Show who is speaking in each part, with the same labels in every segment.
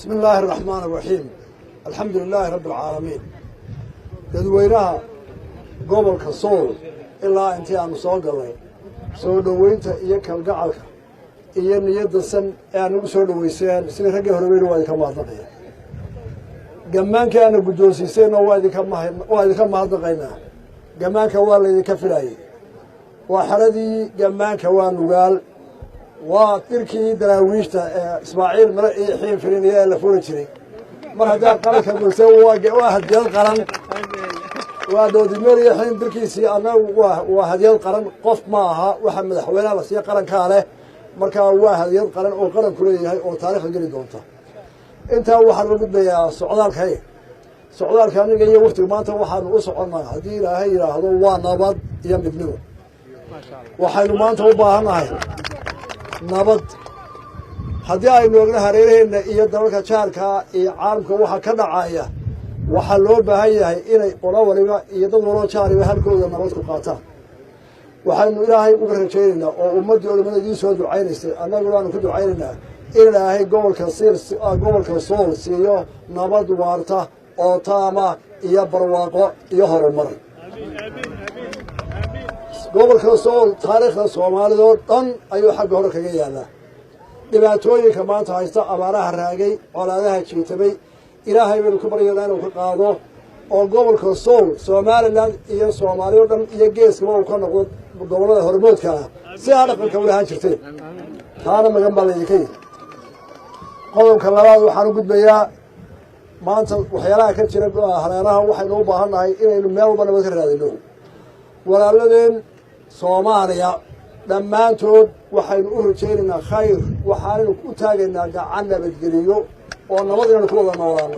Speaker 1: بسم الله الرحمن الرحيم الحمد لله رب العالمين dadweynaha gobolka Sool ilaa intii aan soo galay soo dhaweynta iyo kalgacalka iyo niyadda san ee aan ugu soo dhaweyseen sida ragga horeyna waa ka maadnaqay gamaanka aan guddoonsiiseen waa idinka maadnaqaynaa gamaanka waa la idinka filayay waa xaladii gamaanka waa nugaal waa tirkii daraawiishta Ismaaciil mara iyo xiin firinaya la fuuli jiray mar hadaa qaranka bulshada waa hadiyad qaran waa doodimir iyo xiin tirkiisii anagu waa hadiyad qaran qof ma aha waxa madaxweynaha la siiyo qaranka leh marka waa hadiyad qaran oo qaranku leeyahay oo taariikhda geli doonta inta waxaan ugu gudbayaa socdaalka aniga iyo waqtiga maanta waxaan u soconaa hadii Ilaahay yiraahdo waa nabad iyo midnimo waxaynu maanta u baahanahay nabad haddii aynu ogna hareeraheena iyo dalalka jaarka iyo caalamka waxa ka dhacaya waxa loo baahan yahay inay qola waliba iyo dad walba jaariba halkooda nabad ku qaataan waxaynu Ilaahay uga rajaynaynaa oo ummadii soo ducaynaysay annaguna aan ku ducaynaynaa in Ilaahay gobolka Sool siiyo nabad waarta oo taama iyo barwaaqo iyo horumar gobolka Sool taariikhda Soomaalida oo dhan ayuu xagga hore kaga yaalaa dhibaatooyinka maanta haysta abaaraha raagay colaadaha jiitabay Ilaahay wuu ku baryaynaa inuu ka qaado oo gobolka Sool Somaliland iyo Soomaaliya oo dhan iyo geeska uu ka noqdo gobolada hormoodka si aan dhaqanka u lahaan jirtay taana magan baleeyay qodobka labaad waxaan u gudbayaa maanta waxyaalaha ka jira hareeraha waxaynu u baahanahay inaynu meel walba nabad ka raadino walaaladeen Soomaaliya dhammaantood waxaynu u rajaynaynaa khayr waxaanu u taagaynaa gacan nabadgeliyo oo nabad inaan ku wada noolaano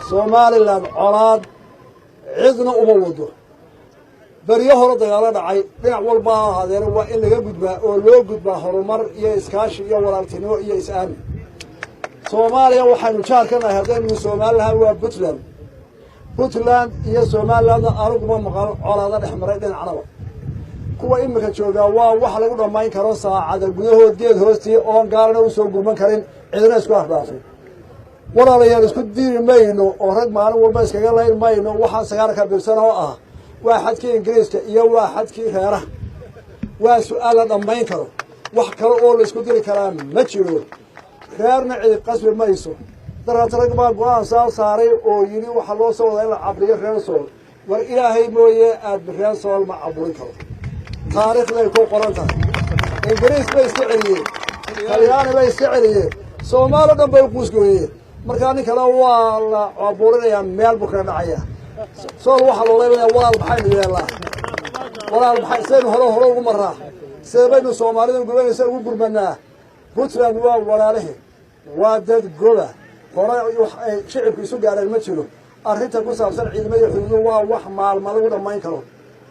Speaker 1: Somaliland colaad cidna uma wado bariyo hore dagaalo dhacay dhinac walba ahaadeen waa in laga gudbaa oo loo gudbaa horumar iyo iskaashi iyo walaaltinimo iyo is-aamin Soomaaliya waxaynu jaar ka nahay haddaynu Somaliland waa Puntland iyo Somaliland aruguma maqal colaada dhexmaray dhinacnaba kuwa imika jooga waa wax lagu dhamayn karo saacada gudahood geed hoostii oo gaalna u soo gurman karin cidina isku afbaafay walaalayaal isku diiri mayno oo rag maalin walba iskaga leyn mayno waxaan sagaarka bilsan oo ah waa xadkii Ingiriiska iyo waa xadkii reeraha waa su'aal la dhamayn karo wax kale oo la isku diri karaa ma jiro reerna cid qasbi mayso daraatarag baa go'aan saaray oo yiri waxa loo soo wadaa in la cabriyo reer Sool war Ilaahay mooyee aad reer Sool ma cabrin karo taariikhday ku qoran tahay Ingiriis bay isticmaaliyeen Talyaani bay isticmaaliyeen Soomaaliya dhan bay quusgooyeen marka nin kale waa la caburinayaa meel buu ka dhacaya Sool waxa loo leeyahay walaal maxay yeelaa walaal maxay seen hore ugu maraa seebaynu Soomaalida gubanaysa ugu gurmanaa Puntland waa walaalahe waa dad goba hore shicibku isu gaareen ma jiro arrinta ku saabsan ciidamada xuduud waa wax maalmo lagu dhamayn karo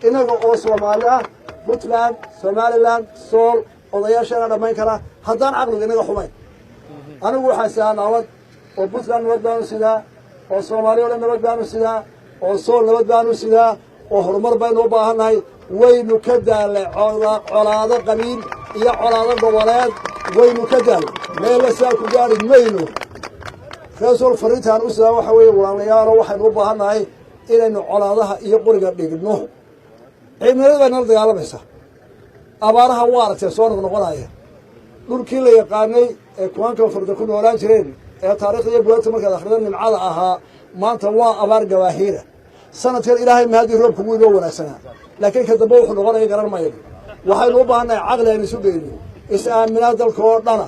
Speaker 1: inaga oo Soomaali ah Puntland Somaliland Sool odayaashana dhamayn kara haddaan aqliga inaga xumay anigu waxa saanawad oo Puntland nabad baan sidaa oo Soomaaliya nabad baan sidaa oo Sool nabad baan sidaa oo horumar baan u baahanahay waynu ka daalay colaado qabiil iyo colaado goboleed waynu ka daalay meel saa ku gaari mayno Sool fariintaan u sidaa waxa weeye walaalayaal waxaynu u baahanahay inaynu colaadaha iyo qoriga dhigno cimilada nal dagaalamaysa abaaraha waa aragtay soo noqonaya dhulkii la yaqaanay ee kuwanka farda ku noolaan jireen ee taariikhda buugta markaa akhridan nimcada ahaa maanta waa abaar gawaahira sanadkan Ilaahay mahadi roobku wuu inoo wanaagsanaa laakiin ka dambe wuxuu noqonaya garan maayo waxaynu u baahanahay caqli aynu isu geeyno is-aaminaad dalka oo dhana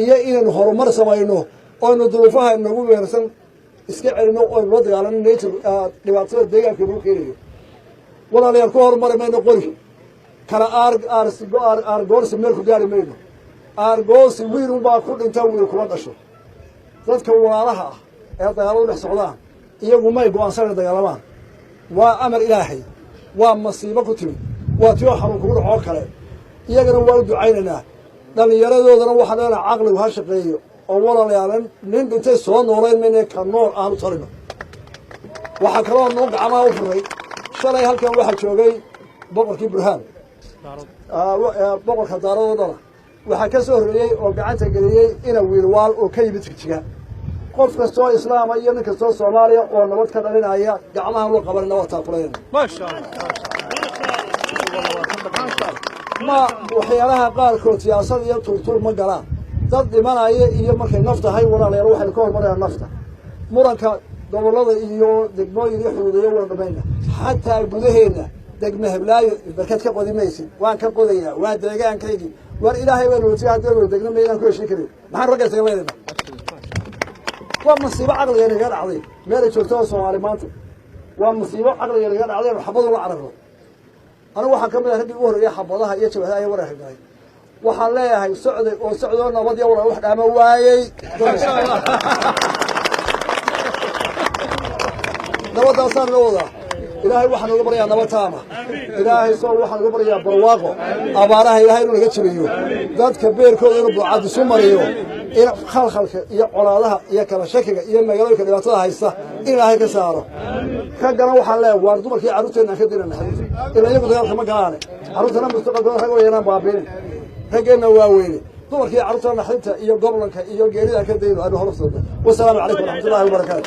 Speaker 1: iyo inaynu horumar samayno oo duruufaha nagu weerarsan iska celino oo la dagaalano dhibaatada deegaanka lagu keenayo walaalayaal ku horumar mayno qori kala aargoorsi meel ku gaari mayno aargoorsi wiil baa ku dhinta wiil kuma dhasho dadka walaalaha ah ee dagaalada dhex socdaan iyagu may go'aansan dagaalamaan waa amar Ilaahay waa masiibo ku timi waa tiyo xarun kugu dhaco kale iyagana waa u ducaynaynaa dhalinyaradoodan waxaan leeyahay caqligu ha shaqeeyo oo walaalayaal nin dhintay soo nooleyn meena ka nool aan u talino waxa kale oo noo gacmaha u furay shalay halkan waxa joogay boqorkii Burhaan boqorka daaradooda waxaa ka soo horreeyey oo gacanta geliyey ina wiilwaal oo ka yimid jijiga qof kastoo islaama iyo nin kastoo soomaaliya oo nabad ka dhalinaya gacmahan loo qabanina waa taakulayna ma waxyaalaha qaarkood siyaasad iyo turtur ma galaan dad dhimanaya iyo markay naf tahay walaalayaal waxaynu ka hormarayaan nafta muranka gobollada iyo degmooyin iyo xuduudiyo waan dhamayna xataa gudaheenna degme heblaayo barkad ka qodi maysid waan ka qodayaa waa deegaankaygii war ilaahay baan watiya haddii degna meelaan ku heshiin karin maxaan ragga isaga leedahay waa masiibo caqliga naga dhacday meelay joogto Soomaali maanta waa masiibo caqliga naga dhacday xabadu la cararo anigu waxaan ka mid ahay raggii ugu horreeyay xabadaha iyo jabhadaha ay waraahigay waxaan leeyahay socday oo socdoo nabad iyo walaal wax dhaama waayay nabadaasaan loo wadaa ilaahay waxaan uga baryaa nabad taama ilaahay soo waxaan uga baryaa barwaaqo abaaraha ilaahay inuu naga jabiyo dadka beerkooda inuu buucad isu mariyo in khalkhalka iyo colaadaha iyo kala shakiga iyo magaalooyinka dhibaatada haysta in ilaahay ka saaro raggana waxaan leeyahay waar dumarkii carruurteena aan ka dirana ilaa iyagu dagaalka ma galaane carruurtana mustaqbalkooda rag wayanaan baabiinin raggeenna waa weyne dumarkii carruurtana naxdinta iyo goblanka iyo geerida ka dayno aanu hor socdo wasalaamu calaykum waraxmatullaahi wabarakaatu